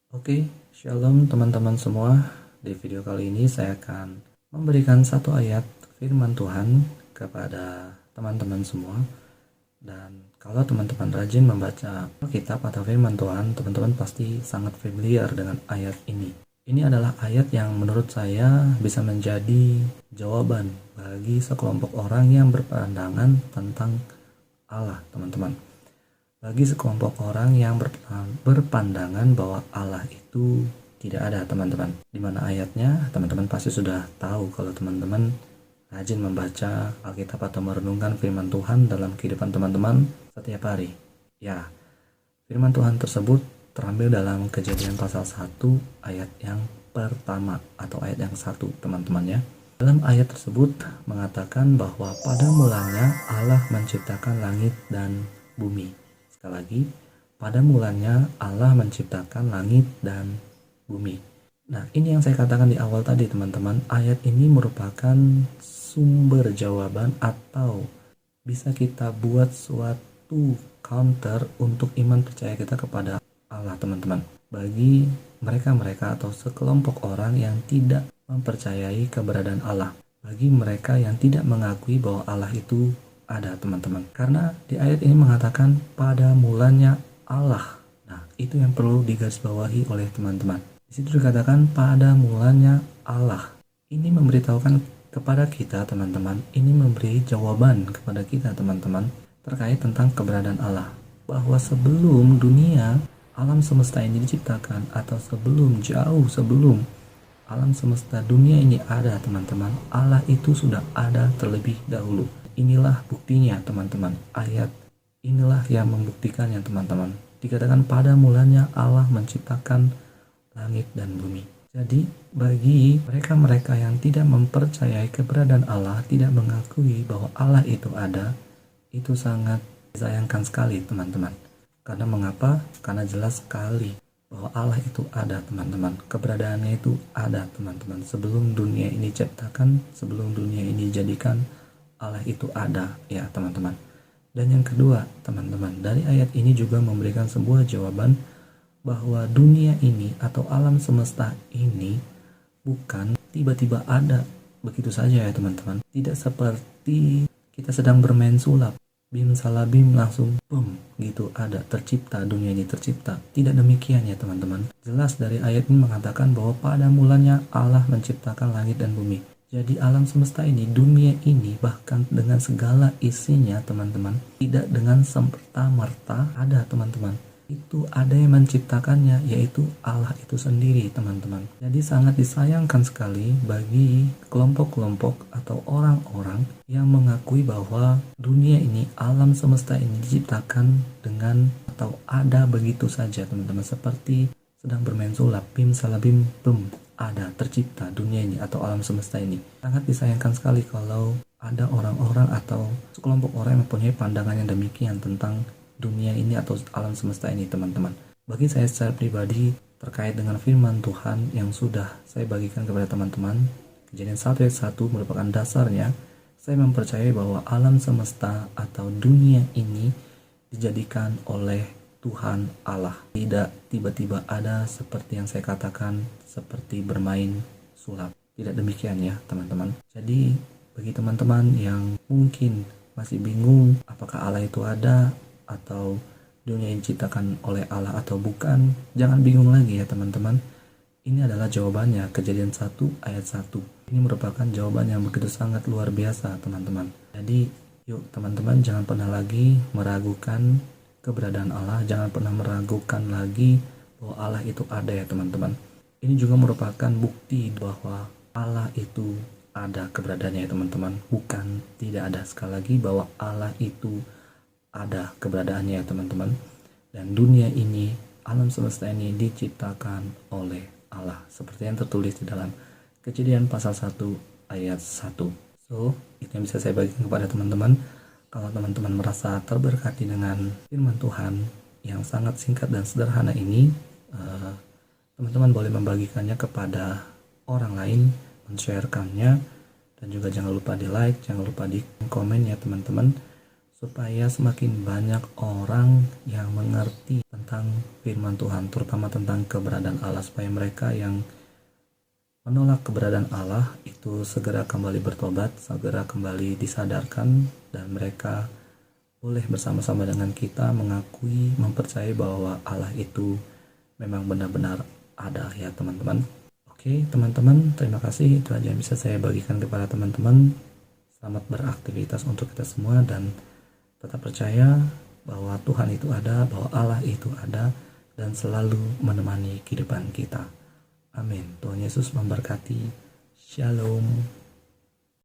Oke, shalom teman-teman semua. Di video kali ini saya akan memberikan satu ayat firman Tuhan kepada teman-teman semua. Dan kalau teman-teman rajin membaca Alkitab atau firman Tuhan, teman-teman pasti sangat familiar dengan ayat ini. Ini adalah ayat yang menurut saya bisa menjadi jawaban bagi sekelompok orang yang berpandangan tentang Allah, teman-teman. Bagi sekelompok orang yang berpandangan bahwa Allah itu tidak ada, teman-teman. Di mana ayatnya, teman-teman pasti sudah tahu kalau teman-teman rajin membaca Alkitab atau merenungkan firman Tuhan dalam kehidupan teman-teman setiap hari. Ya, firman Tuhan tersebut terambil dalam Kejadian pasal 1 ayat yang pertama atau ayat yang 1, teman-teman ya. Dalam ayat tersebut mengatakan bahwa pada mulanya Allah menciptakan langit dan bumi. Sekali lagi, pada mulanya Allah menciptakan langit dan bumi. Nah, ini yang saya katakan di awal tadi, teman-teman. Ayat ini merupakan sumber jawaban atau bisa kita buat suatu counter untuk iman percaya kita kepada Allah, teman-teman. Bagi mereka-mereka atau sekelompok orang yang tidak mempercayai keberadaan Allah. Bagi mereka yang tidak mengakui bahwa Allah itu ada, teman-teman. Karena di ayat ini mengatakan pada mulanya Allah. Nah, itu yang perlu digarisbawahi oleh teman-teman. Di situ dikatakan pada mulanya Allah. Ini memberitahukan kepada kita, teman-teman. Ini memberi jawaban kepada kita, teman-teman, terkait tentang keberadaan Allah. Bahwa sebelum dunia, alam semesta ini diciptakan, atau jauh sebelum alam semesta dunia ini ada, teman-teman, Allah itu sudah ada terlebih dahulu. Inilah buktinya, teman-teman. Ayat inilah yang membuktikannya, teman-teman. Dikatakan pada mulanya Allah menciptakan langit dan bumi. Jadi bagi mereka-mereka yang tidak mempercayai keberadaan Allah, tidak mengakui bahwa Allah itu ada, itu sangat disayangkan sekali, teman-teman. Karena mengapa? Karena jelas sekali bahwa Allah itu ada, teman-teman. Keberadaannya itu ada, teman-teman. Sebelum dunia ini diciptakan, sebelum dunia ini dijadikan, Allah itu ada, ya teman-teman. Dan yang kedua, teman-teman, dari ayat ini juga memberikan sebuah jawaban bahwa dunia ini atau alam semesta ini bukan tiba-tiba ada begitu saja, ya teman-teman. Tidak seperti kita sedang bermain sulap, bim salah bim langsung boom gitu ada, tercipta, dunia ini tercipta. Tidak demikian, ya teman-teman. Jelas dari ayat ini mengatakan bahwa pada mulanya Allah menciptakan langit dan bumi. Jadi alam semesta ini, dunia ini, bahkan dengan segala isinya, teman-teman, tidak dengan serta-merta ada, teman-teman. Itu ada yang menciptakannya, yaitu Allah itu sendiri, teman-teman. Jadi sangat disayangkan sekali bagi kelompok-kelompok atau orang-orang yang mengakui bahwa dunia ini, alam semesta ini diciptakan dengan atau ada begitu saja, teman-teman. Seperti sedang bermain sulap, bim salah bim bum, ada, tercipta dunia ini atau alam semesta ini. Sangat disayangkan sekali kalau ada orang-orang atau sekelompok orang yang mempunyai pandangan yang demikian tentang dunia ini atau alam semesta ini, teman-teman. Bagi saya secara pribadi, terkait dengan firman Tuhan yang sudah saya bagikan kepada teman-teman, Kejadian 1 ayat 1 merupakan dasarnya. Saya mempercayai bahwa alam semesta atau dunia ini dijadikan oleh Tuhan Allah. Tidak tiba-tiba ada seperti yang saya katakan, seperti bermain sulap. Tidak demikian, ya teman-teman. Jadi bagi teman-teman yang mungkin masih bingung apakah Allah itu ada atau dunia yang diciptakan oleh Allah atau bukan, jangan bingung lagi, ya teman-teman. Ini adalah jawabannya, Kejadian 1 ayat 1. Ini merupakan jawaban yang begitu sangat luar biasa, teman-teman. Jadi yuk teman-teman, jangan pernah lagi meragukan keberadaan Allah, jangan pernah meragukan lagi bahwa Allah itu ada, ya teman-teman. Ini juga merupakan bukti bahwa Allah itu ada keberadaannya, ya teman-teman. Bukan tidak ada, sekali lagi bahwa Allah itu ada keberadaannya, ya teman-teman. Dan dunia ini, alam semesta ini diciptakan oleh Allah, seperti yang tertulis di dalam Kejadian pasal 1 ayat 1. So, itu yang bisa saya bagikan kepada teman-teman. Kalau teman-teman merasa terberkati dengan firman Tuhan yang sangat singkat dan sederhana ini, teman-teman boleh membagikannya kepada orang lain, men-sharekannya, dan juga jangan lupa di like, jangan lupa di komen, ya teman-teman, supaya semakin banyak orang yang mengerti tentang tentang firman Tuhan, terutama tentang keberadaan Allah, supaya mereka yang menolak keberadaan Allah itu segera kembali bertobat, segera kembali disadarkan, dan mereka boleh bersama-sama dengan kita mengakui, mempercayai bahwa Allah itu memang benar-benar ada ya teman-teman. Oke teman-teman, terima kasih. Itu aja yang bisa saya bagikan kepada teman-teman. Selamat beraktivitas untuk kita semua, dan tetap percaya bahwa Tuhan itu ada, bahwa Allah itu ada, dan selalu menemani kehidupan kita. Amin. Tuhan Yesus memberkati. Shalom.